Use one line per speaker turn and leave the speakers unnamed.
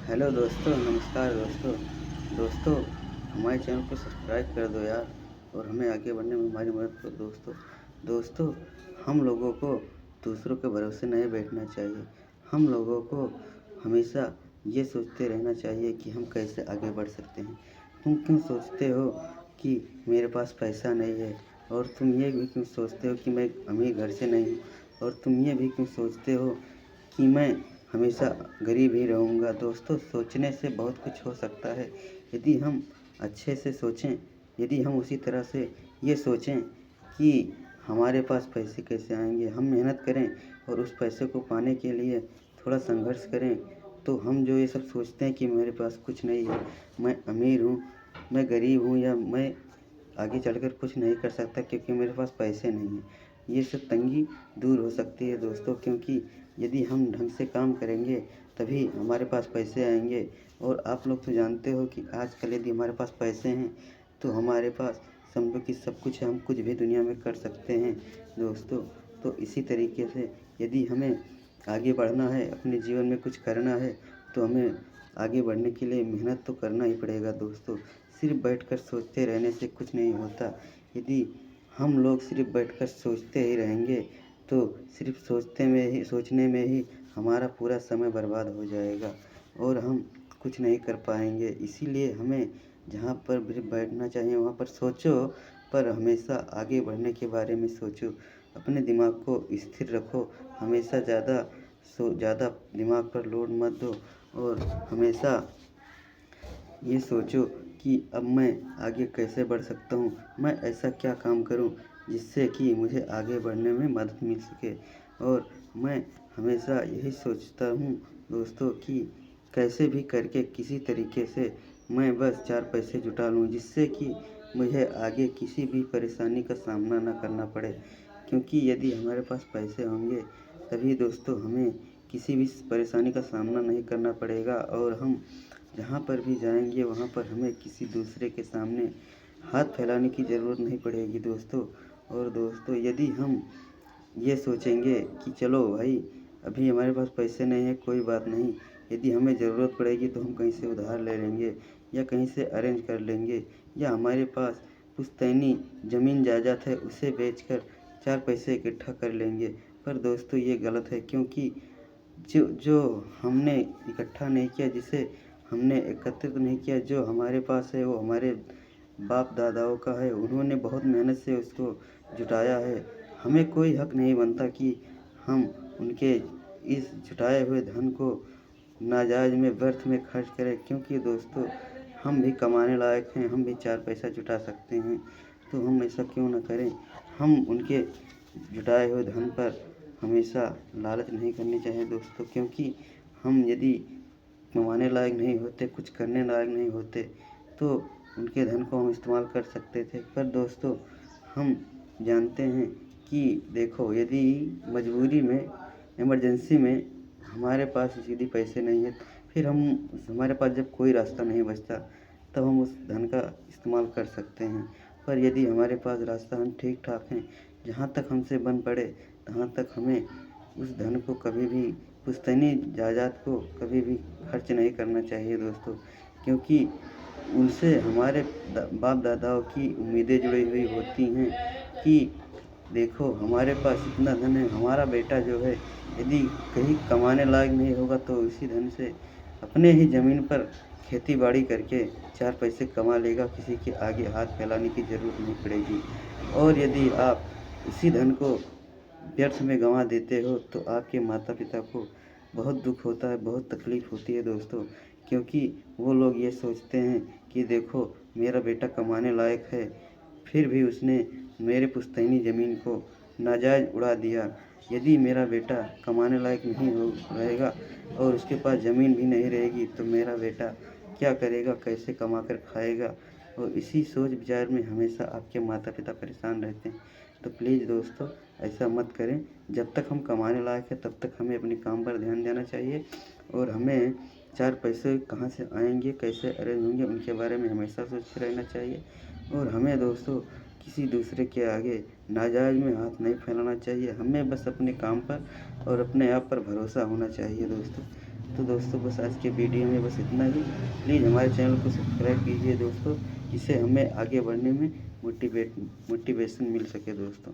Hello दोस्तों, नमस्कार दोस्तों। दोस्तों, हमारे चैनल को सब्सक्राइब कर दो यार और हमें आगे बढ़ने में हमारी मदद करो दोस्तों। दोस्तों, हम लोगों को दूसरों के भरोसे नहीं बैठना चाहिए। हम लोगों को हमेशा ये सोचते रहना चाहिए कि हम कैसे आगे बढ़ सकते हैं। तुम क्यों सोचते हो कि मेरे पास पैसा नहीं है, और तुम ये भी क्यों सोचते हो कि मैं अमीर घर से नहीं हूँ, और तुम ये भी क्यों सोचते हो कि मैं हमेशा गरीब ही रहूँगा। दोस्तों, सोचने से बहुत कुछ हो सकता है। यदि हम अच्छे से सोचें, यदि हम उसी तरह से ये सोचें कि हमारे पास पैसे कैसे आएंगे, हम मेहनत करें और उस पैसे को पाने के लिए थोड़ा संघर्ष करें, तो हम जो ये सब सोचते हैं कि मेरे पास कुछ नहीं है, मैं अमीर हूँ, मैं गरीब हूँ, या मैं आगे चलकर कुछ नहीं कर सकता क्योंकि मेरे पास पैसे नहीं हैं, ये सब तंगी दूर हो सकती है दोस्तों। क्योंकि यदि हम ढंग से काम करेंगे तभी हमारे पास पैसे आएंगे। और आप लोग तो जानते हो कि आजकल यदि हमारे पास पैसे हैं तो हमारे पास समझो कि सब कुछ है, हम कुछ भी दुनिया में कर सकते हैं दोस्तों। तो इसी तरीके से यदि हमें आगे बढ़ना है, अपने जीवन में कुछ करना है, तो हमें आगे बढ़ने के लिए मेहनत तो करना ही पड़ेगा दोस्तों। सिर्फ बैठकर सोचते रहने से कुछ नहीं होता। यदि हम लोग सिर्फ बैठकर सोचते ही रहेंगे तो सिर्फ सोचने में ही हमारा पूरा समय बर्बाद हो जाएगा और हम कुछ नहीं कर पाएंगे। इसीलिए हमें जहाँ पर भी बैठना चाहिए वहाँ पर सोचो, पर हमेशा आगे बढ़ने के बारे में सोचो। अपने दिमाग को स्थिर रखो, हमेशा ज़्यादा दिमाग पर लोड मत दो, और हमेशा ये सोचो कि अब मैं आगे कैसे बढ़ सकता हूँ, मैं ऐसा क्या काम करूँ जिससे कि मुझे आगे बढ़ने में मदद मिल सके। और मैं हमेशा यही सोचता हूँ दोस्तों कि कैसे भी करके किसी तरीके से मैं बस 4 पैसे जुटा लूँ जिससे कि मुझे आगे किसी भी परेशानी का सामना ना करना पड़े। क्योंकि यदि हमारे पास पैसे होंगे तभी दोस्तों हमें किसी भी परेशानी का सामना नहीं करना पड़ेगा, और हम जहाँ पर भी जाएंगे वहाँ पर हमें किसी दूसरे के सामने हाथ फैलाने की ज़रूरत नहीं पड़ेगी दोस्तों। और दोस्तों, यदि हम ये सोचेंगे कि चलो भाई, अभी हमारे पास पैसे नहीं है, कोई बात नहीं, यदि हमें ज़रूरत पड़ेगी तो हम कहीं से उधार ले लेंगे या कहीं से अरेंज कर लेंगे, या हमारे पास पुश्तैनी ज़मीन जायदाद है उसे बेचकर 4 पैसे इकट्ठा कर लेंगे। पर दोस्तों, ये गलत है, क्योंकि जो जो हमने इकट्ठा नहीं किया, जिसे हमने एकत्रित नहीं किया, जो हमारे पास है वो हमारे बाप दादाओं का है, उन्होंने बहुत मेहनत से उसको जुटाया है। हमें कोई हक नहीं बनता कि हम उनके इस जुटाए हुए धन को नाजायज़ में व्यर्थ में खर्च करें। क्योंकि दोस्तों, हम भी कमाने लायक हैं, हम भी 4 पैसा जुटा सकते हैं, तो हम ऐसा क्यों ना करें। हम उनके जुटाए हुए धन पर हमेशा लालच नहीं करनी चाहिए दोस्तों। क्योंकि हम यदि कमाने लायक नहीं होते, कुछ करने लायक नहीं होते, तो उनके धन को हम इस्तेमाल कर सकते थे। पर दोस्तों, हम जानते हैं कि देखो, यदि मजबूरी में, इमरजेंसी में हमारे पास यदि पैसे नहीं हैं, फिर हमारे पास जब कोई रास्ता नहीं बचता तब हम उस धन का इस्तेमाल कर सकते हैं। पर यदि हमारे पास रास्ता, हम ठीक ठाक हैं, जहाँ तक हमसे बन पड़े तहाँ तक हमें उस धन को कभी भी, पुश्तैनी जायदाद को कभी भी खर्च नहीं करना चाहिए दोस्तों। क्योंकि उनसे हमारे बाप दादाओं की उम्मीदें जुड़ी हुई होती हैं कि देखो, हमारे पास इतना धन है, हमारा बेटा जो है यदि कहीं कमाने लायक नहीं होगा तो इसी धन से अपने ही ज़मीन पर खेती बाड़ी करके 4 पैसे कमा लेगा, किसी के आगे हाथ फैलाने की ज़रूरत नहीं पड़ेगी। और यदि आप इसी धन को व्यर्थ में गंवा देते हो तो आपके माता पिता को बहुत दुख होता है, बहुत तकलीफ़ होती है दोस्तों। क्योंकि वो लोग ये सोचते हैं कि देखो, मेरा बेटा कमाने लायक है, फिर भी उसने मेरे पुश्तैनी ज़मीन को नाजायज़ उड़ा दिया। यदि मेरा बेटा कमाने लायक नहीं हो रहेगा और उसके पास ज़मीन भी नहीं रहेगी तो मेरा बेटा क्या करेगा, कैसे कमा कर खाएगा। और इसी सोच विचार में हमेशा आपके माता पिता परेशान रहते हैं। तो प्लीज़ दोस्तों, ऐसा मत करें। जब तक हम कमाने लायक हैं तब तक हमें अपने काम पर ध्यान देना चाहिए, और हमें 4 पैसे कहाँ से आएंगे, कैसे अरेंज होंगे, उनके बारे में हमेशा सोचते रहना चाहिए। और हमें दोस्तों किसी दूसरे के आगे नाजायज़ में हाथ नहीं फैलाना चाहिए। हमें बस अपने काम पर और अपने आप पर भरोसा होना चाहिए दोस्तों। तो दोस्तों बस आज के वीडियो में बस इतना ही। प्लीज़ हमारे चैनल को सब्सक्राइब कीजिए दोस्तों, जिससे हमें आगे बढ़ने में मोटिवेशन मिल सके दोस्तों।